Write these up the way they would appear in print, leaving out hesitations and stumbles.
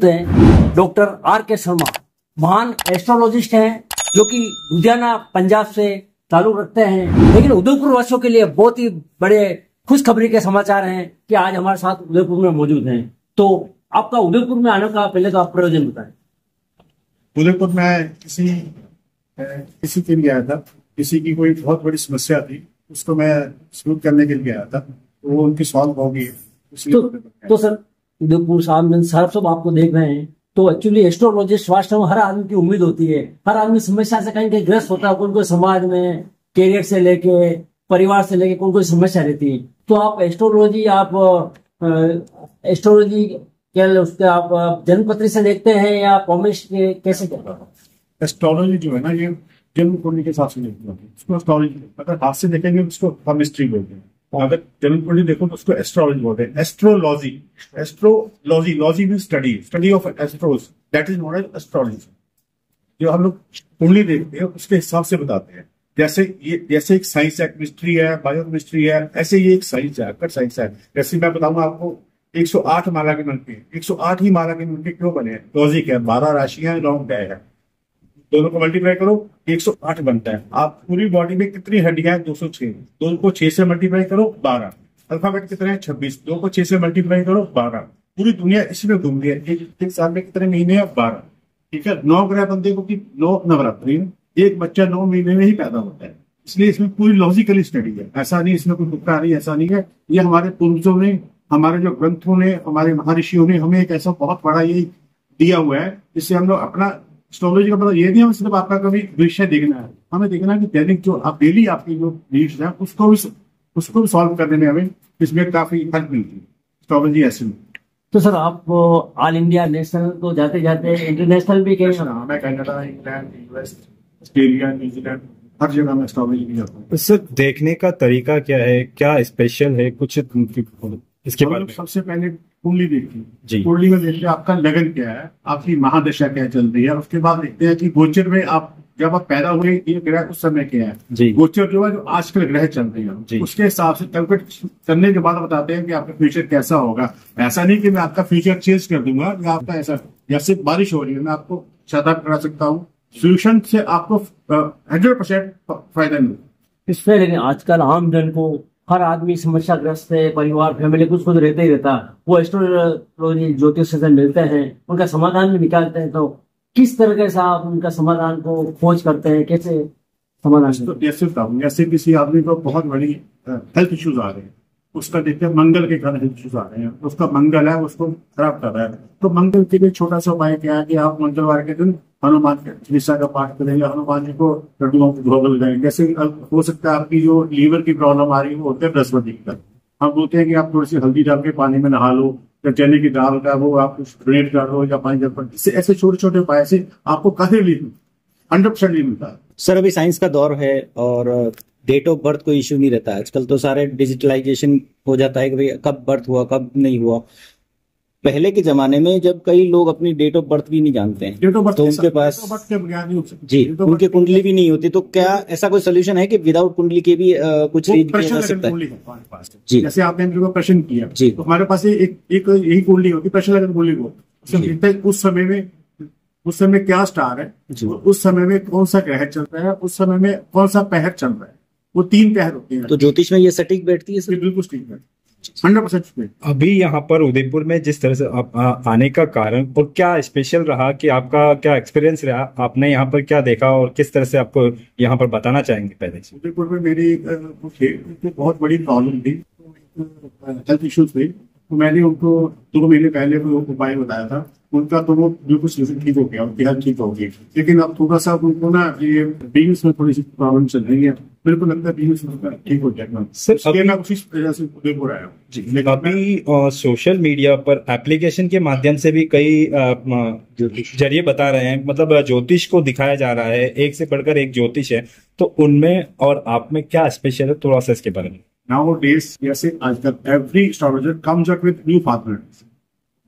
हैं doctor R के शर्मा, महान एस्ट्रोलॉजिस्ट हैं जो कि लुधियाना पंजाब से ताल्लुक रखते हैं। लेकिन उदयपुर वासियों के लिए बहुत ही बड़े खुशखबरी के समाचार हैं कि आज हमारे साथ उदयपुर में मौजूद हैं। तो आपका उदयपुर में आने का पहले तो आप प्रयोजन बताएं। उदयपुर में किसी के लिए आया था, किसी की कोई बहुत बड़ी समस्या थी, उसको मैं शुरू करने के लिए आया था, तो वो उनकी सॉल्व होगी। तो सर उदयपुर साहब आपको देख रहे हैं तो एक्चुअली एस्ट्रोलॉजिस्ट वास्तव में हर आदमी की उम्मीद होती है। हर आदमी समस्या से कहीं कहीं ग्रस्त होता है, कोई समाज में कैरियर से लेके परिवार से लेके कोई समस्या रहती है। तो आप एस्ट्रोलॉजी क्या उसके आप जन्मपत्री से देखते हैं या कॉमेस्ट कैसे करते हैं? एस्ट्रोलॉजी जो है ना, ये जन्म कुंडली के हिसाब से देखते हैं, उसको एस्ट्रोलॉजी। अगर हाथ से देखेंगे उसको केमिस्ट्री बोलते हैं, अगर जन्म कुंडली देखो तो उसको एस्ट्रोलॉजी बोलते हैं। Astrology logy mean study of astros, that is not as astrology. जो हम लोग कुंडली देखते हैं उसके हिसाब से बताते हैं। जैसे एक साइंस है, केमिस्ट्री है, बायोकेमिस्ट्री है, ऐसे ये एक साइंस है, कट साइंस है। जैसे मैं बताऊंगा आपको 108 माला के मनके, 108 ही माला के मनके क्यों बने? लॉजिक है, 12 राशियां लॉन्ग तय है, दोनों को मल्टीप्लाई करो 108 बनता है। आप पूरी बॉडी में कितनी हड्डियां हैं? 206, 2 को 6 से मल्टीप्लाई करो 12। अल्फाबेट कितने हैं? 26, 2 को 6 से मल्टीप्लाई करो 12। पूरी दुनिया इसमें घूम रही है। एक साल में कितने महीने हैं? 12। ठीक है, 9 ग्रह बंदे को कि 9 नवरात्रि, एक बच्चा 9 महीने में ही पैदा होता है। इसलिए इसमें पूरी लॉजिकली स्टडी है, ऐसा नहीं इसमें कोई तुक्का नहीं, ऐसा नहीं है। ये हमारे पूर्वजों ने, हमारे जो ग्रंथों ने, हमारे महर्षियों ने हमें एक ऐसा बहुत बड़ा ये दिया हुआ है, जिससे हम लोग अपना एस्ट्रोलॉजी का मतलब ये नहीं है सिर्फ आपका कभी विषय देखना है, हमें देखना है कि दैनिक जो आप डेली आपकी जो नीड्स है उसको भी सॉल्व करने में हमें इसमें काफी हेल्प मिलती है एस्ट्रोलॉजी ऐसे में। तो सर आप ऑल इंडिया नेशनल तो जाते जाते इंटरनेशनल भी कह रहे हैं? मैं Canada, England, US, Australia, New Zealand, हर जगह में एस्ट्रोलॉजी की जाता है। सर देखने का तरीका क्या है, क्या स्पेशल है कुछ इसके बारे में? सबसे पहले कुंडली देखती जी। है, कुंडली में देखते हैं आपका लगन क्या है, आपकी महादशा क्या चल रही है। उसके बाद देखते हैं कि गोचर में आप जब आप पैदा हुए ये ग्रह उस समय क्या है जी। गोचर जो है जो आजकल ग्रह चल रही है उसके हिसाब से कैलकुलेट करने के बाद बताते हैं कि आपका फ्यूचर कैसा होगा। ऐसा नहीं कि मैं आपका फ्यूचर चेंज कर दूंगा या आपका ऐसा, जैसे बारिश हो रही है मैं आपको शताब्द करा सकता हूँ, सोल्यूशन से आपको 100% फायदा मिलेगा इसमें। लेकिन आजकल आम जन को हर आदमी समस्या ग्रस्त है, परिवार फैमिली कुछ कुछ रहता ही रहता, वो एस्ट्रोलॉजी ज्योतिष से मिलते हैं, उनका समाधान भी निकालते हैं। तो किस तरह से आप उनका समाधान को खोज करते हैं, कैसे समाधान? तो जैसे किसी आदमी को बहुत बड़ी हेल्थ इश्यूज आ रहे हैं, उसका देखते हैं मंगल के कारण हेल्थ इश्यूज आ रहे हैं, उसका मंगल है उसको खराब कर रहा है, तो मंगल के लिए छोटा सा उपाय क्या है कि आप मंगलवार के दिन हनुमान चालीसा का पाठ करेंगे, हनुमान जी को लड्डुओं को भोग लगाएंगे। जैसे हो सकता है आपकी जो लीवर की प्रॉब्लम आ रही है वो होता है बृहस्पति का, हम बोलते हैं कि आप थोड़ी सी हल्दी डाल के पानी में नहा लो, या चने की दाल का वो आप डोनेट कर लो, या पानी जल, इससे ऐसे छोटे छोटे उपाय से आपको काफी रिलीफ 100% रिलीफ मिलता है। सर अभी साइंस का दौर है और डेट ऑफ बर्थ कोई इश्यू नहीं रहता, आजकल तो सारे डिजिटलाइजेशन हो जाता है कि भाई कब बर्थ हुआ कब नहीं हुआ। पहले के जमाने में जब कई लोग अपनी डेट ऑफ बर्थ भी नहीं जानते हैं तो उनके पास जी उनके कुंडली भी नहीं होती, तो क्या ऐसा कोई सोल्यूशन है कि विदाउट कुंडली के भी कुछ रीड किया जा सकता है? जी, जैसे आपने मेरे को प्रश्न किया जी, तो हमारे पास एक यही कुंडली होती है, प्रश्न लगन कुंडली को उस समय क्या स्टार है, उस समय में कौन सा ग्रह चल रहा है, उस समय में कौन सा पहर चल रहा है, वो 3 पहर होते हैं। तो ज्योतिष में ये सटीक बैठती है सर? बिल्कुल ठीक है, 100%। अभी यहाँ पर उदयपुर में जिस तरह से आप आने का कारण और क्या स्पेशल रहा, कि आपका क्या एक्सपीरियंस रहा, आपने यहाँ पर क्या देखा और किस तरह से आपको यहाँ पर बताना चाहेंगे? पहले से उदयपुर में मेरी बहुत बड़ी प्रॉब्लम थी, हेल्थ इश्यूज थे, तो मैंने उनको 2 महीने पहले उपाय बताया था, उनका तो वो बिल्कुल ठीक हो गया, उनकी हेल्थ ठीक हो गई। लेकिन अब थोड़ा सा उनको ना ये बिजनेस में थोड़ी सी प्रॉब्लम चल रही है, बिल्कुल लगता है बिजनेस में ठीक हो जाएगा। सर मैं उसी वजह से उदयपुर आया हूँ जी। अभी सोशल मीडिया पर एप्लीकेशन के माध्यम से भी कई जरिए बता रहे हैं, मतलब ज्योतिष को दिखाया जा रहा है, एक से बढ़कर एक ज्योतिष है, तो उनमें और आप में क्या स्पेशल है, थोड़ा सा इसके बारे में? Nowadays, जैसे आजकल every astrologer comes up with new formulas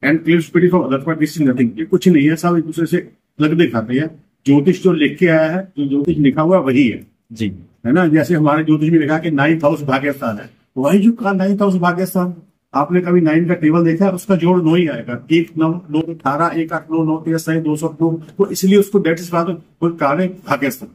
and claims pretty from other, but this is nothing. ये कुछ नहीं है, सब एक दूसरे से अलग दिखाते हैं। ज्योतिष जो लिख के आया है, जो ज्योतिष लिखा हुआ वही है जी, है ना। जैसे हमारे ज्योतिष में लिखा कि 9th हाउस भाग्यस्थान है, वही जो कहा 9th हाउस भाग्यस्थान। आपने कभी 9 का टेबल देखा है? उसका जोड़ 9 ही आएगा। 1 9 9 18 1 8 9 9 13 6 202। तो इसलिए उसको डेट इज कार्य भाग्यस्थ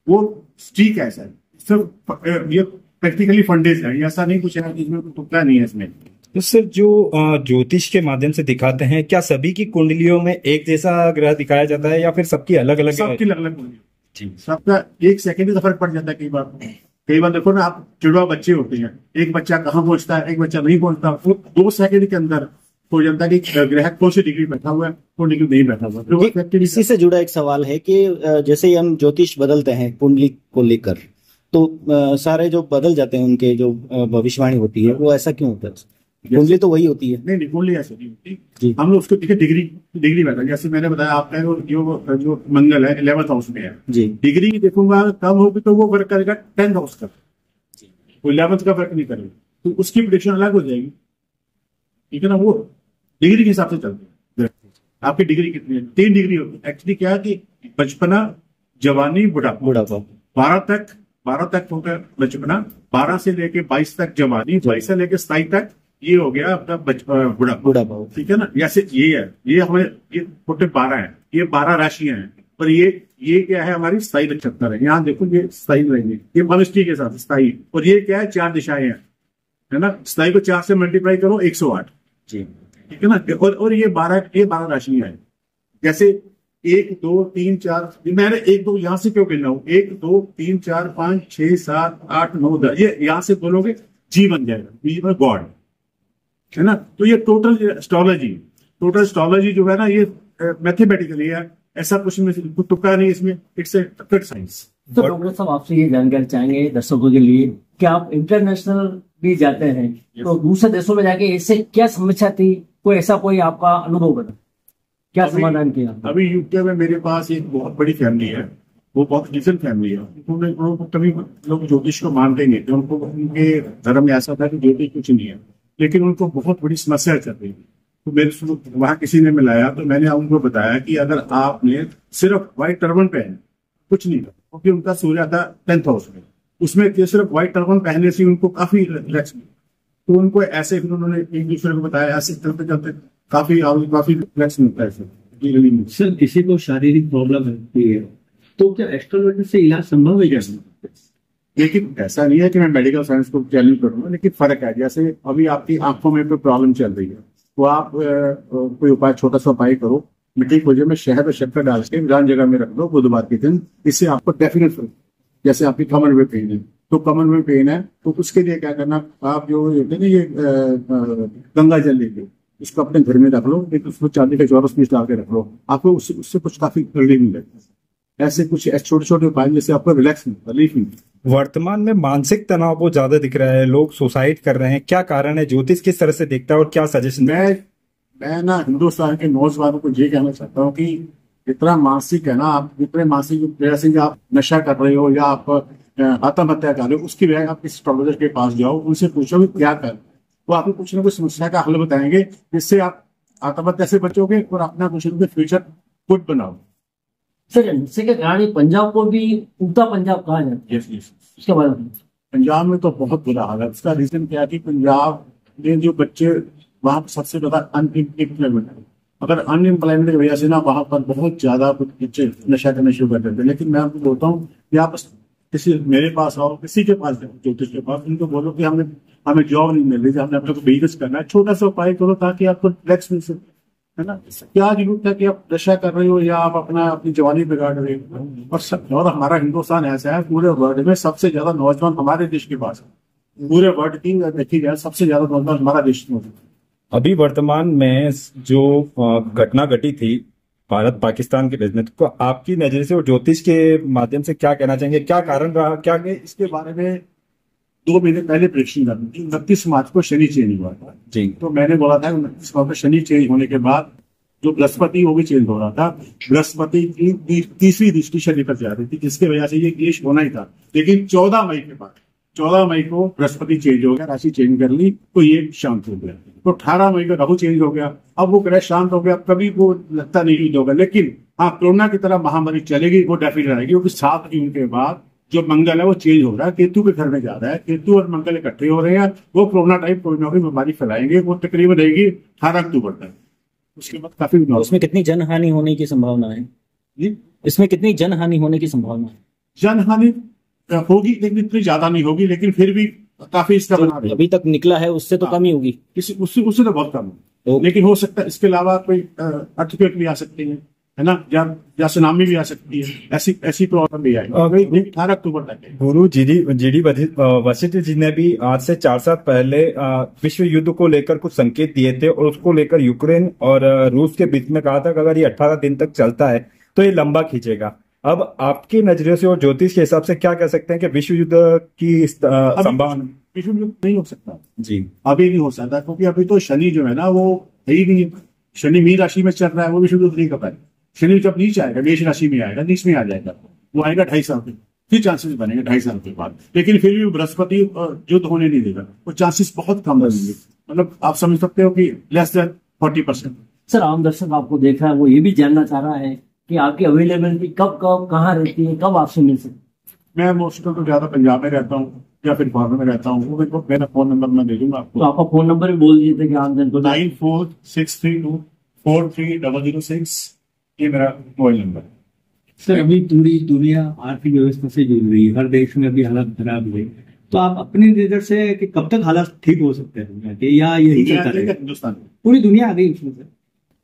वो स्ट्रीक है सर। सिर्फ ये प्रैक्टिकली फंडेज है, ऐसा नहीं कुछ है जिसमें कोई तुक्का नहीं है इसमें। तो सर जो ज्योतिष के माध्यम से दिखाते हैं, क्या सभी की कुंडलियों में एक जैसा ग्रह दिखाया जाता है या फिर सबकी अलग अलग? सबकी अलग अलग कुंडली, सबका 1 सेकंड का फर्क पड़ जाता है। कई बार देखो ना, आप जुड़वा बच्चे होते हैं, एक बच्चा कहाँ पहुंचता है, एक बच्चा नहीं पहुंचता, वो 2 सेकंड के अंदर हो जाता है कि ग्रह कौन सी डिग्री बैठा हुआ है, कौन डिग्री नहीं बैठा हुआ। इसी से जुड़ा एक सवाल है कि जैसे हम ज्योतिष बदलते हैं कुंडली को लेकर, तो सारे जो बदल जाते हैं उनके जो भविष्यवाणी होती है वो ऐसा क्यों होता है? कुंडली तो वही होती है। नहीं, कुंडली ऐसी नहीं होती। हम लोग उसको देखिए डिग्री बैठा, जैसे मैंने बताया आपका जो मंगल है 11th हाउस में है जी, डिग्री देखूंगा कम होगी तो वो वर्क करेगा 10th हाउस का, वो 11th का वर्क नहीं करेगा, तो उसकी प्रेडिक्शन अलग हो जाएगी। ठीक है ना, वो डिग्री के हिसाब से चलती है। आपकी डिग्री कितनी है? 3 डिग्री होती है एक्चुअली। क्या है कि बचपना, जवानी, बुढ़ापा, 12 तक हो गया बचपना, 12 से लेके 22 तक जवानी, 22 से लेके 27 तक ये हो गया अपना बुढ़ापा। ठीक है ना, जैसे ये हमें ये टोटल 12 है, ये 12 राशियां हैं, और ये क्या है हमारी स्थायी नक्षत्र है। यहाँ देखो ये स्थायी रहेंगे, ये मनुष्य के साथ स्थायी, और ये क्या है 4 दिशाएं हैं, है ना। स्थायी को 4 से मल्टीप्लाई करो 108 जी, ठीक है ना। और ये 12 राशियां हैं। जैसे 1 2 3 4, मैंने 1 2 यहाँ से क्यों गिनना हूँ, 1 2 3 4 5 6 7 8 9 10, ये यहाँ से बोलोगे जी बन जाएगा, बी में गॉड, है ना। तो ये टोटल एस्ट्रोलॉजी जो है ना, ये मैथमेटिकली है, ऐसा कुछ में तुक्का नहीं इसमें, इट्स ए परफेक्ट साइंस। तो डॉक्टर साहब आपसे ये जानकारी चाहेंगे दर्शकों के लिए कि आप इंटरनेशनल भी जाते हैं, तो दूसरे देशों में जाके इससे क्या समस्या थी, कोई आपका अनुभव बता, क्या समाधान किया? अभी यूके में मेरे पास एक बहुत बड़ी फैमिली है, वो बहुत डिसेंट फैमिली है। उनको कभी लोग ज्योतिष को मानते नहीं थे, उनको उनके धर्म में ऐसा था कि ज्योतिष कुछ नहीं है, लेकिन उनको बहुत बड़ी समस्या चल रही थी। तो मेरे वहां किसी ने मिलाया, तो मैंने उनको बताया कि अगर आपने सिर्फ व्हाइट टर्बन पहने, कुछ नहीं था, क्योंकि उनका सूर्य था 10th हाउस में, उसमें सिर्फ व्हाइट टर्बन पहनने से उनको काफी रिलैक्स मिला। तो उनको ऐसे फिर उन्होंने एक दूसरे को बताया, ऐसे चलते चलते काफी रिलैक्स मिलता है सर। किसी को शारीरिक प्रॉब्लम है तो क्या एस्ट्रोलॉजी से इलाज संभव है? लेकिन ऐसा नहीं है कि मैं मेडिकल साइंस को चैलेंज करूंगा, लेकिन फर्क है। जैसे अभी आपकी आंखों में कोई प्रॉब्लम चल रही है, तो आप कोई उपाय, छोटा सा उपाय करो, मिट्टी खोजे में शहद और शक्कर डाल के जान जगह में रख दो बुधवार के दिन, इससे आपको डेफिनेट फर्क। जैसे आपकी कमर में पेन है, तो कमर में पेन है तो उसके लिए क्या करना, आप जो ये गंगा जल लेंगे, इसको अपने घर में रख लो, लेकिन उसको चांदी के चौरस पीस डाल के रख लो, आपको उससे कुछ काफी रिलीफ मिलेगा। ऐसे कुछ छोटे छोटे उपाय जैसे आपको रिलैक्स रिलीफ मिलेगा। वर्तमान में मानसिक तनाव बहुत ज्यादा दिख रहा है, लोग सुसाइड कर रहे हैं, क्या कारण है? ज्योतिष किस तरह से देखता है और क्या सजेशन? मैं ना हिंदुस्तान के नौजवानों को ये कहना चाहता हूँ कि जितना मानसिक है ना, आप जितने मानसिक जैसे आप नशा कर रहे हो या आप आत्महत्या कर रहे हो, उसकी बजाय आप किसी एस्ट्रोलॉजर के पास जाओ, उनसे पूछो कि क्या कर, वो आपको कुछ ना कुछ समस्या का हल बताएंगे, जिससे आप आत्महत्या से बचोगे और अपना कुछ ना कुछ फ्यूचर खुद बनाओ। सर, इससे क्या कारण पंजाब को भी उगता पंजाब कहा जाता है? इसके बारे में पंजाब में तो बहुत बुरा हाल है। इसका रीजन क्या है कि पंजाब में जो बच्चे वहां पर सबसे ज्यादा अनएम्प्लॉयमेंट है। अगर अनएम्प्लॉयमेंट की वजह से ना वहां पर बहुत ज्यादा बच्चे नशा करना शुरू कर देते हैं। लेकिन मैं आपको बोलता हूँ कि आप किसी मेरे पास आओ, किसी के पास ज्योतिष के पास, उनको बोलो कि हमें जॉब नहीं मिल रही, हमने अपने को बिजनेस करना है, छोटा सा उपाय करो ताकि आपको रिलैक्स मिल सके, है ना। क्या जरूरत है कि आप नशा कर रहे हो या आप अपनी जवानी बिगाड़ रहे हो। और हमारा हिंदुस्तान ऐसा है, पूरे वर्ल्ड में सबसे ज्यादा नौजवान हमारे देश के पास है। पूरे वर्ल्ड की देखी जाए सबसे ज्यादा नौजवान हमारा देश में। अभी वर्तमान में जो घटना घटी थी भारत पाकिस्तान के बीच में, तो आपकी नजर से और ज्योतिष के माध्यम से क्या कहना चाहेंगे? क्या कारण रहा? क्या इसके बारे में 2 महीने पहले प्रेडिक्शन करनी थी। 29 मार्च को शनि चेंज हुआ था जी, तो मैंने बोला था 29 मार्च को शनि चेंज होने के बाद जो बृहस्पति वो भी चेंज हो रहा था। बृहस्पति की तीसरी दृष्टि शनि पर जा रही थी, जिसकी वजह से ये क्लेश होना ही था। लेकिन 14 मई के बाद 14 मई को बृहस्पति चेंज हो गया, राशि चेंज कर ली, तो ये शांत हो गया। तो 18 मई को राहु चेंज हो गया, अब वो ग्रह शांत हो गया। कभी वो लगता नहीं युद्ध होगा, लेकिन हाँ कोरोना की तरह महामारी चलेगी, वो डेफिनेट आएगी, क्योंकि 7 जून के बाद जो मंगल है वो चेंज हो रहा है, केतु के घर में जा रहा है, केतु और मंगल इकट्ठे हो रहे हैं, वो कोरोना टाइप कोई ना कोई बीमारी फैलाएंगे। वो तकरीबन रहेगी 18 अक्टूबर तक। उसके बाद काफी तो उसमें कितनी जनहानि होने की संभावना है? जी, इसमें कितनी जनहानि होने की संभावना है? जनहानि होगी लेकिन इतनी ज्यादा नहीं होगी, लेकिन फिर भी काफी इसका बना जो अभी तक निकला है उससे तो कम ही होगी। उससे तो बहुत कम है, लेकिन हो सकता है इसके अलावा कोई अर्थक्वेक भी आ सकती है ना, या सुनामी भी आ सकती है, ऐसी प्रॉब्लम भी आएगी 18 अक्टूबर तक है। गुरु जीडी वशिष्ठ जी ने भी आज से 4 साल पहले विश्व युद्ध को लेकर कुछ संकेत दिए थे, और उसको लेकर यूक्रेन और रूस के बीच में कहा था कि अगर ये 18 दिन तक चलता है तो ये लंबा खींचेगा। अब आपके नजरिए से और ज्योतिष के हिसाब से क्या कह सकते हैं कि विश्व युद्ध की संभावना? विश्व युद्ध नहीं हो सकता जी, अभी नहीं हो सकता, क्योंकि अभी तो शनि जो है ना वो है ही नहीं। शनि मीन राशि में चल रहा है, वो विश्व युद्ध नहीं कर पाएगा। शनि जब नीचे आएगा, मेष राशि में आएगा, नीच में आ जाएगा, वो आएगा 2.5 साल के फिर चांसेस बनेंगे 2.5 साल के बाद। लेकिन फिर भी बृहस्पति युद्ध होने नहीं देगा, वो चांसेस बहुत कम बनेंगे। मतलब आप समझ सकते हो कि लेस देन 40%। सर, आम दर्शक आपको देख रहा है, वो ये भी जानना चाह रहा है कि आपकी अवेलेबिलिटी कब कब कहाँ रहती है, कब आपसे मिल सकती है? मैं मोस्टली तो ज्यादा पंजाब में रहता हूँ या फिर फॉरन में रहता हूँ। वो मेरा फोन नंबर मैं दे दूंगा आपको। तो आपका फोन नंबर भी बोल दीजिए कि आम जन को। 9463243006, ये मेरा मोबाइल नंबर है। सर, अभी पूरी दुनिया आर्थिक व्यवस्था से जुड़ रही है, हर देश में अभी हालात खराब है, तो आप अपनी नजर से कि कब तक हालात ठीक हो सकते हैं दुनिया के, या यही चलता रहेगा? हिंदुस्तान में पूरी दुनिया आ गई उसमें सर।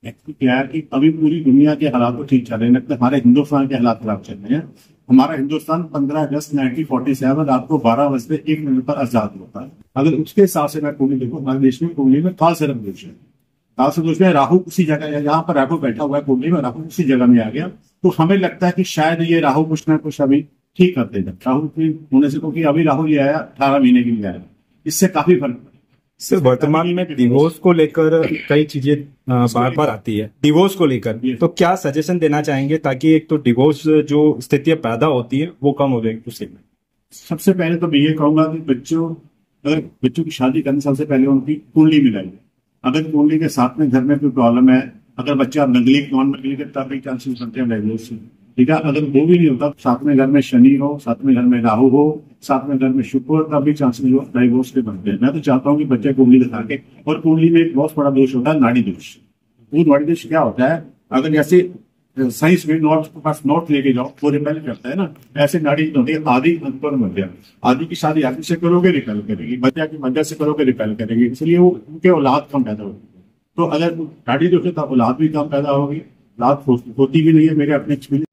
क्या है कि अभी पूरी दुनिया के हालात तो ठीक चल रहे हैं, लगता है हमारे हिंदुस्तान के हालात खराब चल रहे हैं। हमारा हिंदुस्तान 15 अगस्त 1947 रात को 12 बजते 1 मिनट पर आजाद होता है। अगर उसके हिसाब से मैं कुंडली देखूं, हमारे देश में कुंडली में काल सर्प दोष है। काल सर्प दोष में राहु उसी जगह, यहाँ पर राहु बैठा हुआ है कुंडली में, राहु उसी जगह में आ गया, तो हमें लगता है कि शायद ये राहु कुछ ना कुछ अभी ठीक कर देगा। राहु होने से, क्योंकि अभी राहु ये आया 18 महीने के लिए आया, इससे काफी फर्क पड़ा। सर, वर्तमान में डिवोर्स को लेकर कई चीजें बार बार आती है, डिवोर्स को लेकर, तो क्या सजेशन देना चाहेंगे ताकि एक तो डिवोर्स जो स्थितियां पैदा होती है वो कम हो जाएगी उसे? सबसे पहले तो मैं ये कहूंगा कि अगर बच्चों की शादी करने सबसे पहले उनकी कुंडली मिलाइए। अगर कुंडली के साथ में घर में कोई प्रॉब्लम है, अगर बच्चा नगली नॉन नगली करता भी चांसेस बनते हैं डाइवोर्स से, ठीक है। अगर वो भी नहीं होता, साथ में घर में शनि हो, साथ में घर में राहु हो, साथ में घर में शुक्र हो, तब भी चांसेस डाइवोर्स के बनते हैं। मैं तो चाहता हूँ कि बच्चे कुंडली दिखा के, और कुंडली में एक बहुत बड़ा दोष होता है नाड़ी दोष। वो नाड़ी दोष क्या होता है, अगर जैसे साइंस में नॉर्थ के पास नॉर्थ लेके जाओ, वो रिपेल करता है ना, ऐसे नाड़ी होती है आदि, अंतर, मध्य। आदि की शादी आदि से करोगे रिपेल करेगी, मध्य की मध्य से करोगे रिपेल करेगी, इसलिए वो उनके औलाद कम पैदा होगी। तो अगर नाड़ी दोष है तो औलाद भी कम पैदा होगी, औलाद होती भी नहीं है, मेरे अपने एक्सपीरियंस